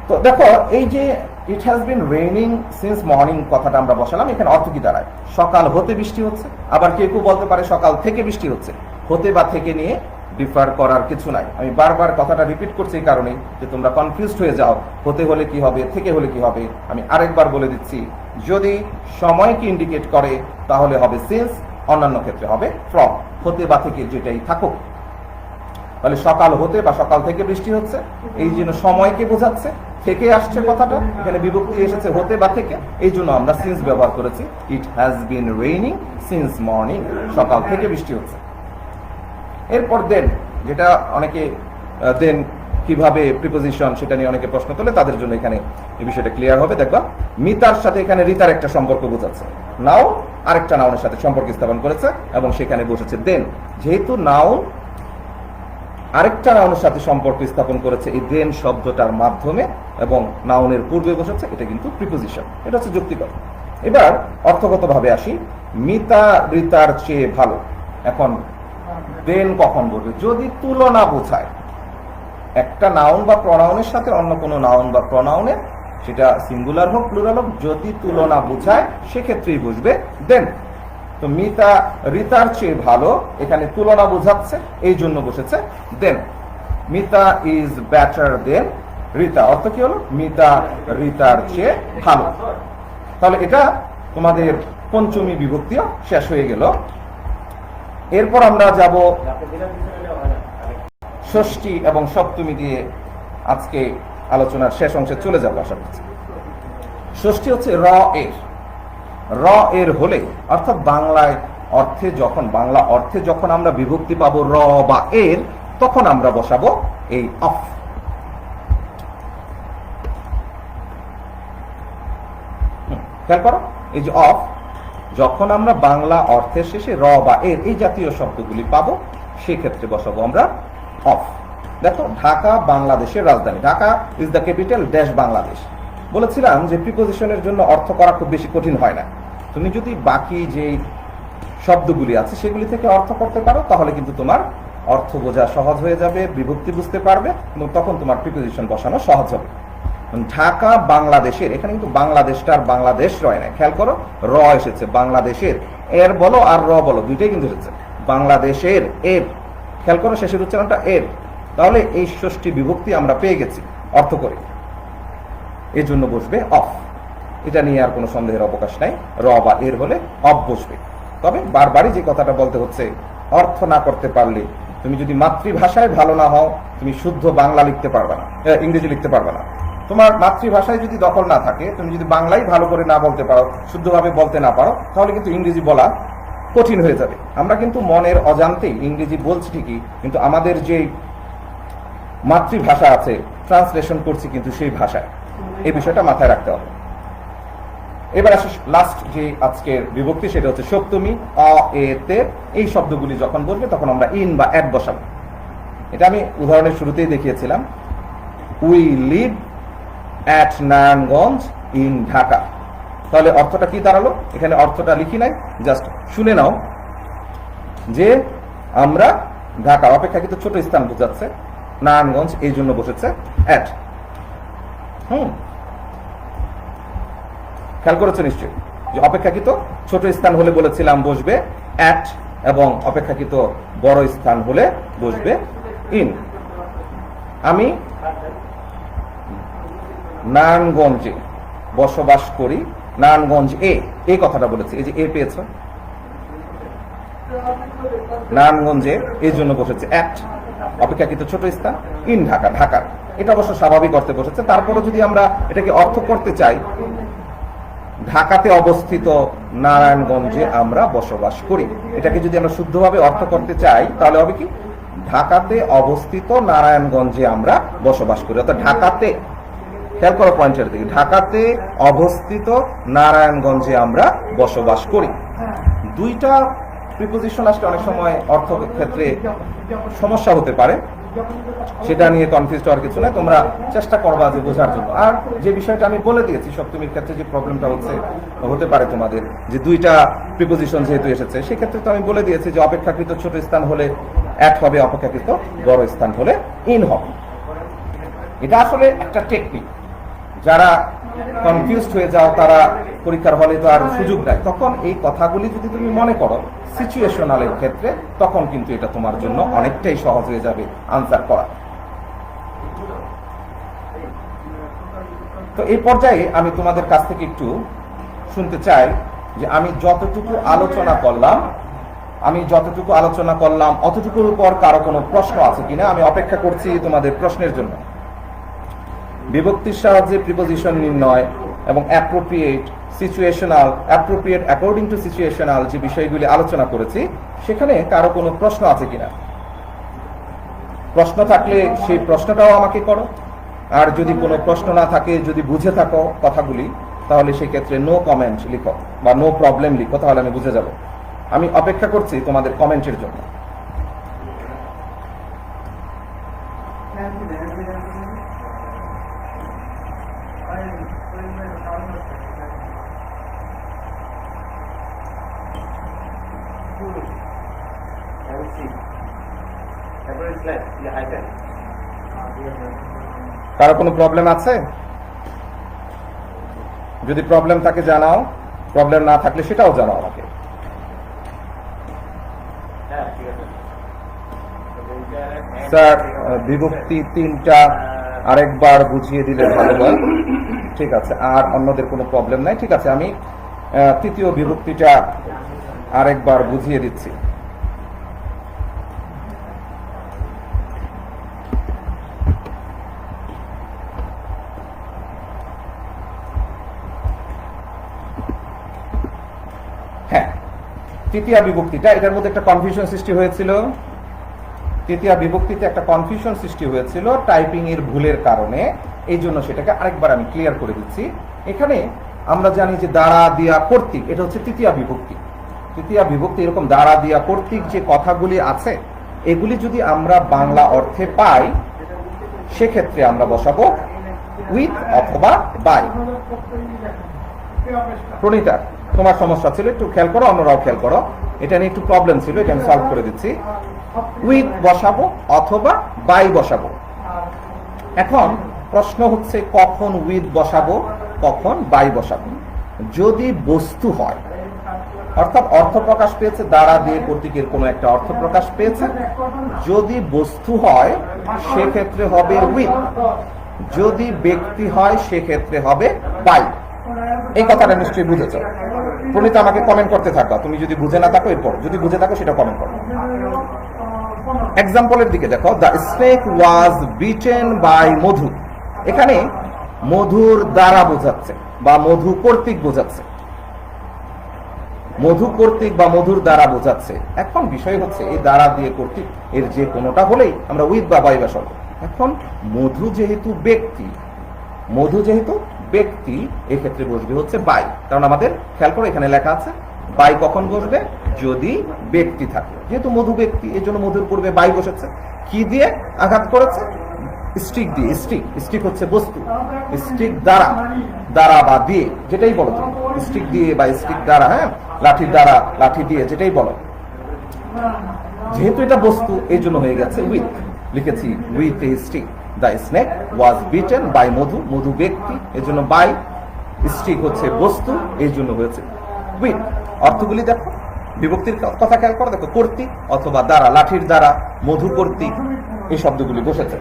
তো দেখো, এই যে it has been raining since morning কথাটা আমরা বসালাম, এখানে অর্থ কি দাঁড়ায়? সকাল হতে বৃষ্টি হচ্ছে। আবার কেউ কেউ বলতে পারে সকাল থেকে বৃষ্টি হচ্ছে। হতে বা থেকে নিয়ে ডিফার করার কিছু নাই। আমি বারবার কথাটা রিপিট করছি এই কারণেই যে তোমরা কনফিউজড হয়ে যাও, হতে হলে কি হবে, থেকে হলে কি হবে। আমি আরেকবার বলে দিচ্ছি, যদি সময়কে ইন্ডিকেট করে তাহলে হবে সিন্স, অন্যান্য ক্ষেত্রে হবে ফ্রম। হতে বা থেকে যেটাই থাকুক, তাহলে সকাল হতে বা সকাল থেকে বৃষ্টি হচ্ছে, এই জন্য সময়কে বোঝাচ্ছে। থেকে আসছে কথাটা, এখানে বিভক্তি এসেছে হতে বা থেকে, এই জন্য আমরা সিন্স ব্যবহার করেছি। It has been raining since morning, সকাল থেকে বৃষ্টি হচ্ছে। এরপর দেন, যেটা অনেকে দেন কিভাবে প্রিপোজিশন সেটা নিয়ে অনেকে প্রশ্ন তোলে, তাদের জন্য এখানে এই বিষয়টা ক্লিয়ার হবে। দেখবা, মিতার সাথে এখানে রিতার একটা সম্পর্ক বোঝাচ্ছে। নাও আরেকটা নাউনের সাথে সম্পর্ক স্থাপন করেছে এবং সেখানে বসেছে দেন। যেহেতু নাউন আরেকটা নাউনের সাথে সম্পর্ক স্থাপন করেছে এই দেন শব্দটার মাধ্যমে এবং নাউনের পূর্বে বসেছে, এটা কিন্তু প্রিপোজিশন। এটা হচ্ছে যুক্তিকর। এবার অর্থগতভাবে আসি, মিতা রিতার চেয়ে ভালো। এখন দেন কখন বলবে? যদি তুলনা বোঝায় একটা নাউন বা প্রনাউনের সাথে অন্য কোনো নাউন বা প্রনাউনের, সেটা সিঙ্গুলার হোক প্লুরাল হোক, যদি তুলনা বোঝায় সেক্ষেত্রেই বুঝবে দেন। তো মিতা রিতার চেয়ে ভালো, এখানে তুলনা বোঝাচ্ছে, এই জন্য বসেছে then. Mita is better than Rita, অর্থ কি হলো? মিতা রিতার চেয়ে ভালো। তাহলে এটা তোমাদের পঞ্চমী বিভক্তিও শেষ হয়ে গেল। এরপর আমরা যাব ষষ্ঠী এবং সপ্তমী দিয়ে আজকে আলোচনার শেষ অংশে চলে যাবো আশা করছি। ষষ্ঠী হচ্ছে র এর। র এর হলে, অর্থাৎ বাংলায় অর্থে যখন, বাংলা অর্থে যখন আমরা বিভক্তি পাবো র বা এর, তখন আমরা বসাবো এই অফ। খেয়াল করো, এই যে অফ, যখন আমরা বাংলা অর্থের শেষে র বা এর এই জাতীয় শব্দগুলি পাবো সেক্ষেত্রে বসাবো আমরা অফ। দেখো, ঢাকা বাংলাদেশের রাজধানী, Dhaka is the capital dash Bangladesh. বলেছিলাম যে প্রিপোজিশনের জন্য অর্থ করা খুব বেশি কঠিন হয় না। তুমি যদি বাকি যে শব্দগুলি আছে সেগুলি থেকে অর্থ করতে পারো তাহলে কিন্তু তোমার অর্থ বোঝা সহজ হয়ে যাবে, বিভক্তি বুঝতে পারবে এবং তখন তোমার প্রিপোজিশন বসানো সহজ হবে। ঢাকা বাংলাদেশের, এখানে কিন্তু বাংলাদেশটা আর বাংলাদেশ রয় না, খেয়াল করো, র এসেছে। বাংলাদেশের এর বলো আর র বলো দুইটাই কিন্তু এসেছে। বাংলাদেশের এর, খেয়াল করো শেষের উচ্চারণটা এর। তাহলে এই ষষ্ঠী বিভক্তি আমরা পেয়ে গেছি অর্থ করে, এই জন্য বসবে অফ। এটা নিয়ে আর কোনো সন্দেহের অবকাশ নাই, র বা এর হলে অফ বসবে। তবে বারবারই যে কথাটা বলতে হচ্ছে, অর্থ না করতে পারলে, তুমি যদি মাতৃভাষায় ভালো না হও, তুমি শুদ্ধ বাংলা লিখতে পারবে না, ইংরেজি লিখতে পারবে না। তোমার মাতৃভাষায় যদি দখল না থাকে, তুমি যদি বাংলাই ভালো করে না বলতে পারো, শুদ্ধভাবে বলতে না পারো, তাহলে কিন্তু ইংরেজি বলা কঠিন হয়ে যাবে। আমরা কিন্তু মনের অজান্তেই ইংরেজি বলছি ঠিকই, কিন্তু আমাদের যে মাতৃভাষা আছে ট্রান্সলেশন করছি কিন্তু সেই ভাষায়। এই বিষয়টা মাথায় রাখতে হবে। এবার আসে লাস্ট যে আজকের বিভক্তি, সেটা হচ্ছে সপ্তমী। অ এতে এই শব্দগুলি যখন বলবে তখন আমরা ইন বা অ্যাট বসাবো। এটা আমি উদাহরণের শুরুতেই দেখিয়েছিলাম। We live at Narayanganj in Dhaka. তাহলে অর্থটা কি দাঁড়ালো? এখানে অর্থটা লিখি নাই, জাস্ট শুনে নাও যে আমরা ঢাকা, অপেক্ষাকৃত ছোট স্থান বোঝাচ্ছে, নারায়ণগঞ্জ এই জন্য বসেছে অ্যাট। খেয়াল করেছে নিশ্চয়ই যে অপেক্ষাকৃত ছোট স্থান হলে বলেছিলাম বসবে অ্যাট, এবং অপেক্ষাকৃত বড় স্থান হলে বসবে ইন। আমি নারায়ণগঞ্জে বসবাস করি, নারায়ণগঞ্জ এই কথাটা বলেছি, এই যে এ পেয়েছ, নারায়ণগঞ্জে এই জন্য বসেছে অ্যাট, অপেক্ষাকৃত ছোট স্থান, ইন ঢাকা, ঢাকার। এটা অবশ্য স্বাভাবিক অর্থে বসেছে। তারপরে যদি আমরা এটাকে অর্থ করতে চাই, ঢাকাতে অবস্থিত নারায়ণগঞ্জে আমরা বসবাস করি, এটাকে যদি আমরা শুদ্ধভাবে অর্থ করতে চাই তাহলে হবে কি? ঢাকাতে অবস্থিত নারায়ণগঞ্জে আমরা বসবাস করি। অর্থাৎ ঢাকাতে, খেয়াল করো পয়েন্টের দিকে, ঢাকাতে অবস্থিত নারায়ণগঞ্জে আমরা বসবাস করি। দুইটা প্রিপোজিশন আসলে অনেক সময় অর্থ ক্ষেত্রে সমস্যা হতে পারে, সেটা নিয়ে কনফিউজ হওয়ার কিছু না। তোমরা চেষ্টা করবা যে বোঝার জন্য। আর যে বিষয়টা আমি বলে দিয়েছি সপ্তমীর ক্ষেত্রে যে প্রবলেমটা হতে পারে তোমাদের, যে দুইটা প্রিপোজিশন যেহেতু এসেছে, সেক্ষেত্রে তো আমি বলে দিয়েছি যে অপেক্ষাকৃত ছোট স্থান হলে অ্যাট হবে, অপেক্ষাকৃত বড় স্থান হলে ইন হবে। এটা আসলে একটা টেকনিক। যারা কনফিউজড হয়ে যাও তারা পরীক্ষার হলে তো আর সুযোগ দেয়, তখন এই কথাগুলি যদি তুমি মনে করো সিচুয়েশনালের ক্ষেত্রে, তখন কিন্তু এটা তোমার জন্য অনেকটাই সহজ হয়ে যাবে আনসার করা। তো এই পর্যায়ে আমি তোমাদের কাছ থেকে একটু শুনতে চাই যে আমি যতটুকু আলোচনা করলাম অতটুকুর উপর কারো কোনো প্রশ্ন আছে কিনা আমি অপেক্ষা করছি তোমাদের প্রশ্নের জন্য। বিভক্তির সাহায্যে প্রিপোজিশন নির্ণয় এবং appropriate, situational, appropriate according to situational যে বিষয়গুলি আলোচনা করেছি, সেখানে কারো কোনো প্রশ্ন আছে কিনা? প্রশ্ন থাকলে সেই প্রশ্নটাও আমাকে করো। আর যদি কোনো প্রশ্ন না থাকে, যদি বুঝে থাকো কথাগুলি, তাহলে সেই ক্ষেত্রে নো কমেন্ট লিখো বা নো প্রবলেম লিখো, তাহলে আমি বুঝে যাব। আমি অপেক্ষা করছি তোমাদের কমেন্টের জন্য। কারো কোনো প্রবলেম আছে? যদি প্রবলেম থাকে জানাও, প্রবলেম না থাকলে সেটাও জানাও আমাকে। স্যার বিভক্তি তিনটা আরেকবার বুঝিয়ে দিলে ভালো হয়। ঠিক আছে, আর অন্যদের কোনো প্রবলেম নাই। ঠিক আছে, আমি তৃতীয় বিভক্তিটা আরেকবার বুঝিয়ে দিচ্ছি। হ্যাঁ, তৃতীয় বিভক্তিটা, এটার মধ্যে একটা কনফিউশন সৃষ্টি হয়েছিল। তৃতীয় বিভক্তিতে একটা কনফিউশন সৃষ্টি হয়েছিল টাইপিং এর ভুলের কারণে, এই জন্য সেটাকে আরেকবার আমি ক্লিয়ার করে দিচ্ছি। এখানে আমরা জানি যে দ্বারা দিয়া কর্তৃক, এটা হচ্ছে তৃতীয় বিভক্তি। তৃতীয় বিভক্তি এরকম দ্বারা দিয়া কর্তৃক যে কথাগুলি আছে, এগুলি যদি আমরা বাংলা অর্থে পাই, সেক্ষেত্রে আমরা বসাবো উইথ অথবা বাই। প্রণীতা, তোমার সমস্যা ছিল, একটু খেয়াল করো, অন্যরাও খেয়াল করো। এটা নিয়ে একটু প্রবলেম ছিল, এটা আমি সলভ করে দিচ্ছি। উইথ বসাবো অথবা বাই বসাবো। এখন প্রশ্ন হচ্ছে কখন উইথ বসাবো, কখন বাই বসাবো। যদি বস্তু হয়, অর্থাৎ অর্থ প্রকাশ পেয়েছে, দ্বারা দিয়ে কর্তৃকের কোনো একটা অর্থ প্রকাশ পেয়েছে, যদি বস্তু হয় সেক্ষেত্রে হবে উইথ, যদি ব্যক্তি হয় সেক্ষেত্রে হবে বাই। এই কথাটা নিশ্চয়ই বুঝেছ। প্রণীতা, আমাকে কমেন্ট করতে থাকবা, তুমি যদি বুঝে না থাকো এরপর, যদি বুঝে থাকো সেটা কমেন্ট করো। এক্সাম্পলের দিকে দেখো, the snake was beaten by Madhu. এখানে মধুর দ্বারা বোঝাচ্ছে বা মধু কর্তৃক বোঝাচ্ছে, মধু কর্তৃক বা মধুর দ্বারা বোঝাচ্ছে। এখন বিষয় হচ্ছে এই দ্বারা দিয়ে কর্তৃক এর যে কোনোটা হলেই আমরা উইথ বা বাই বসাবো। এখন মধু যেহেতু ব্যক্তি, এক্ষেত্রে বসবে হচ্ছে বাই। কারণ আমাদের খেয়াল করো এখানে লেখা আছে বাই কখন বসবে, যদি ব্যক্তি থাকে। যেহেতু মধু ব্যক্তি, এই জন্য মধুর পূর্বে বাই বসেছে। কি দিয়ে আঘাত করেছে? স্টিক দিয়ে। স্টিক হচ্ছে বস্তু। স্টিক দ্বারা বা দিয়ে, যেটাই বলো তুমি, স্টিক দিয়ে বা স্টিক দ্বারা, হ্যাঁ, লাঠির দ্বারা, লাঠি দিয়ে, যেটাই বলো। যেহেতু এটা বস্তু, এই জন্য হয়ে গেছে উইথ, লিখেছি with a stick. The snake was beaten by Madhu, Madhu ব্যক্তি, এই জন্য বাই। স্টিক হচ্ছে বস্তু, এই জন্য হয়েছে উইথ। অর্থগুলি দেখো, বিভক্তির কথা খেয়াল করো, দেখো কর্তৃক অথবা দ্বারা, লাঠির দ্বারা, মধু কর্তৃক, এই শব্দগুলি বসেছে।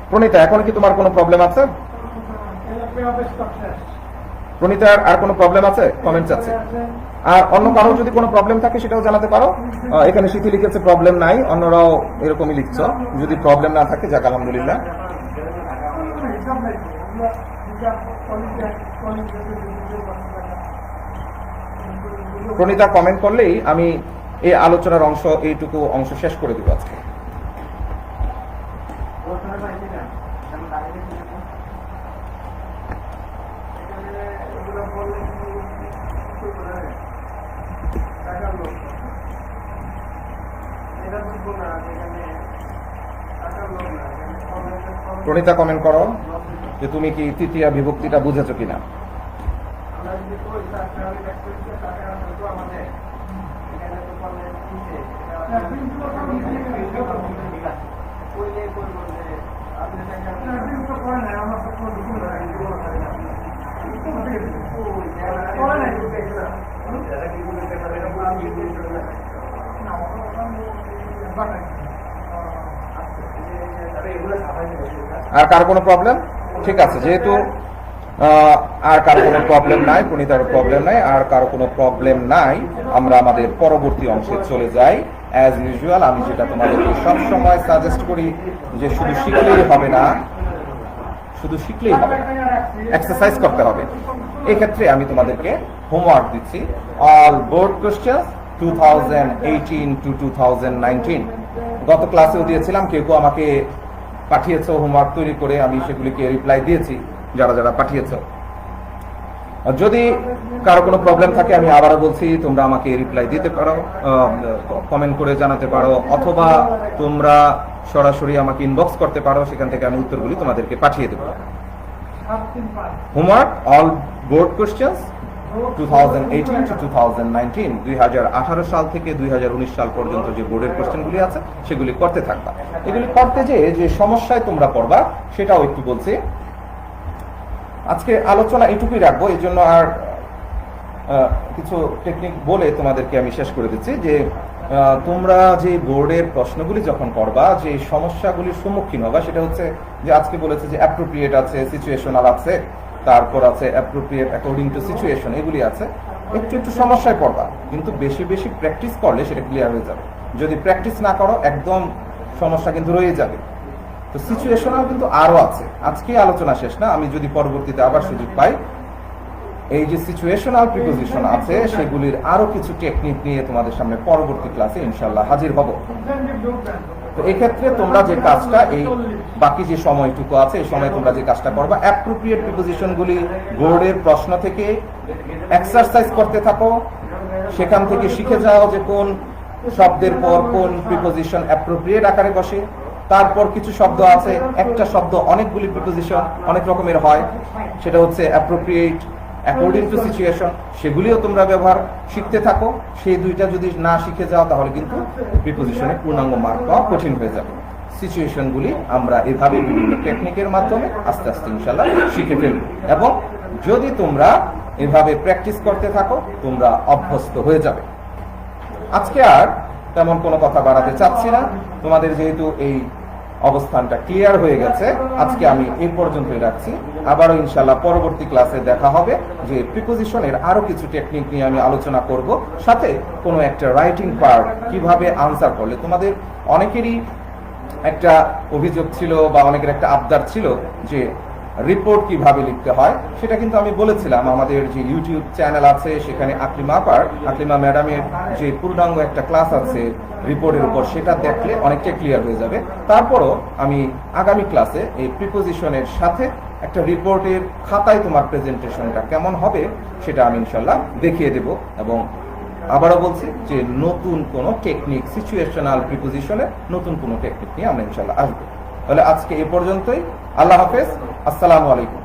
প্রণীতা, এখন কি তোমার কোনো প্রবলেম আছে? প্রণীতার আর কোনো প্রবলেম আছে? কমেন্টস আছে? আর অন্য কারো যদি কোনো প্রবলেম থাকে সেটাও জানাতে পারো। এখানে শিথি লিখেছে প্রবলেম নাই, অন্যরাও এরকমই লিখছ। যদি প্রবলেম না থাকে, যাক আলহামদুলিল্লাহ। প্রণীতা কমেন্ট করলেই আমি এই আলোচনার এইটুকু অংশ শেষ করে দিব আজকে। প্রণীতা কমেন্ট করো যে তুমি কি তৃতীয় বিভক্তিটা বুঝেছো কিনা। আর কার কোনো প্রবলেম? ঠিক আছে, যেহেতু আর কারো কোনো প্রবলেম নাই, প্রণীতার প্রবলেম নাই, আর কারো কোনো প্রবলেম নাই, আমরা আমাদের পরবর্তী অংশে চলে যাই। অ্যাজ ইউজুয়াল আমি যেটা তোমাদেরকে সবসময় সাজেস্ট করি যে শুধু শিখলেই হবে না, এক্সারসাইজ করতে হবে। এই ক্ষেত্রে আমি তোমাদেরকে হোমওয়ার্ক দিচ্ছি। অল বোর্ড কোশ্চেন্স 2018 to 2019 গত ক্লাসেও দিয়েছিলাম, কেউ কেউ আমাকে পাঠিয়েছো হোমওয়ার্ক তৈরি করে, আমি সেগুলিকে রিপ্লাই দিয়েছি যারা যারা পাঠিয়েছো। যদি কারো কোনো প্রবলেম থাকে আমি আবারও বলছি, তোমরা আমাকে রিপ্লাই দিতে পারো, কমেন্ট করে জানাতে পারো, অথবা তোমরা সরাসরি আমাকে ইনবক্স করতে পারো, সেখান থেকে আমি উত্তরগুলি তোমাদেরকে পাঠিয়ে দেবো। Homework all board questions 2018 to 2019 2018 সাল থেকে 2019 সাল পর্যন্ত যে বোর্ডের কোশ্চেনগুলি আছে সেগুলি করতে থাকবা। এগুলি করতে যে সমস্যায় তোমরা পড়বা সেটাও একটু বলছি। আজকে আলোচনা এটুকুই রাখবো, এই জন্য আর কিছু টেকনিক বলে তোমাদেরকে আমি শেষ করে দিচ্ছি যে তোমরা যে বোর্ডের প্রশ্নগুলি যখন করবা যে সমস্যাগুলির সম্মুখীন হবা সেটা হচ্ছে যে আজকে বলেছে যে অ্যাপ্রোপ্রিয়েট আছে, সিচুয়েশনাল আছে, তারপর আছে অ্যাপ্রোপ্রিয়েট অ্যাকর্ডিং টু সিচুয়েশন, এগুলি আছে। একটু সমস্যায় পড়বা, কিন্তু বেশি বেশি প্র্যাকটিস করলে সেটা ক্লিয়ার হয়ে যাবে। যদি প্র্যাকটিস না করো একদম সমস্যা কিন্তু রয়ে যাবে। তো সিচুয়েশনাল কিন্তু আরো আছে, আজকে আলোচনা শেষ না, আমি যদি পরবর্তীতে আবার সুযোগ পাই এই যে সিচুয়েশনাল প্রিপোজিশন আছে সেগুলির আরো কিছু টেকনিক নিয়ে তোমাদের সামনে পরবর্তী ক্লাসে ইনশাআল্লাহ হাজির হব। তো এই ক্ষেত্রে তোমরা যে কাজটা, এই বাকি যে সময়টুকু আছে এই সময় তোমরা যে কাজটা করবা, অ্যাপ্রোপ্রিয়েট প্রিপোজিশনগুলি বোর্ডের প্রশ্ন থেকে এক্সারসাইজ করতে থাকো, সেখান থেকে শিখে যাও যে কোন শব্দের পর কোন প্রিপোজিশন অ্যাপ্রোপ্রিয়েট আকারে বসে। তারপর কিছু শব্দ আছে, একটা শব্দ অনেকগুলি প্রিপোজিশন অনেক রকমের হয়, সেটা হচ্ছে অ্যাপ্রোপ্রিয়েট অ্যাকর্ডিং টু সিচুয়েশন, সেগুলিও তোমরা ব্যবহার শিখতে থাকো। সেই দুইটা যদি না শিখে যাও তাহলে কিন্তু প্রিপোজিশনে পূর্ণাঙ্গ মার্ক পাওয়া কঠিন হয়ে যাবে। সিচুয়েশনগুলি আমরা এভাবে বিভিন্ন টেকনিকের মাধ্যমে আস্তে আস্তে ইনশাআল্লাহ শিখে ফেলব, এবং যদি তোমরা এভাবে প্র্যাকটিস করতে থাকো তোমরা অভ্যস্ত হয়ে যাবে। আজকে আর তেমন কোনো কথা বাড়াতে চাচ্ছি না, তোমাদের যেহেতু এই অবস্থানটা ক্লিয়ার হয়ে গেছে, আজকে আমি এই পর্যন্তই রাখছি। আবারও ইনশাআল্লাহ পরবর্তী ক্লাসে দেখা হবে যে প্রিপোজিশনের আরো কিছু টেকনিক নিয়ে আমি আলোচনা করব, সাথে কোনো একটা রাইটিং পার্ট কিভাবে আনসার করলে। তোমাদের অনেকেরই একটা অভিযোগ ছিল বা অনেকের একটা আবদার ছিল যে রিপোর্ট কিভাবে লিখতে হয়, সেটা কিন্তু আমি বলেছিলাম আমাদের যে ইউটিউব চ্যানেল আছে সেখানে আকলিমা ম্যাডামের যে পূর্ণাঙ্গ একটা ক্লাস আছে রিপোর্টের উপর, সেটা দেখলে অনেকটা ক্লিয়ার হয়ে যাবে। তারপরও আমি আগামী ক্লাসে এই প্রিপোজিশনের সাথে একটা রিপোর্টের খাতায় তোমার প্রেজেন্টেশনটা কেমন হবে সেটা আমি ইনশাল্লাহ দেখিয়ে দেব, এবং আবারও বলছি যে নতুন কোনো টেকনিক, সিচুয়েশনাল প্রিপোজিশনে নতুন কোনো টেকনিক নিয়ে আমরা ইনশাল্লাহ আসবো। তাহলে আজকে এ পর্যন্তই। আল্লাহ হাফেজ, আসসালামু আলাইকুম।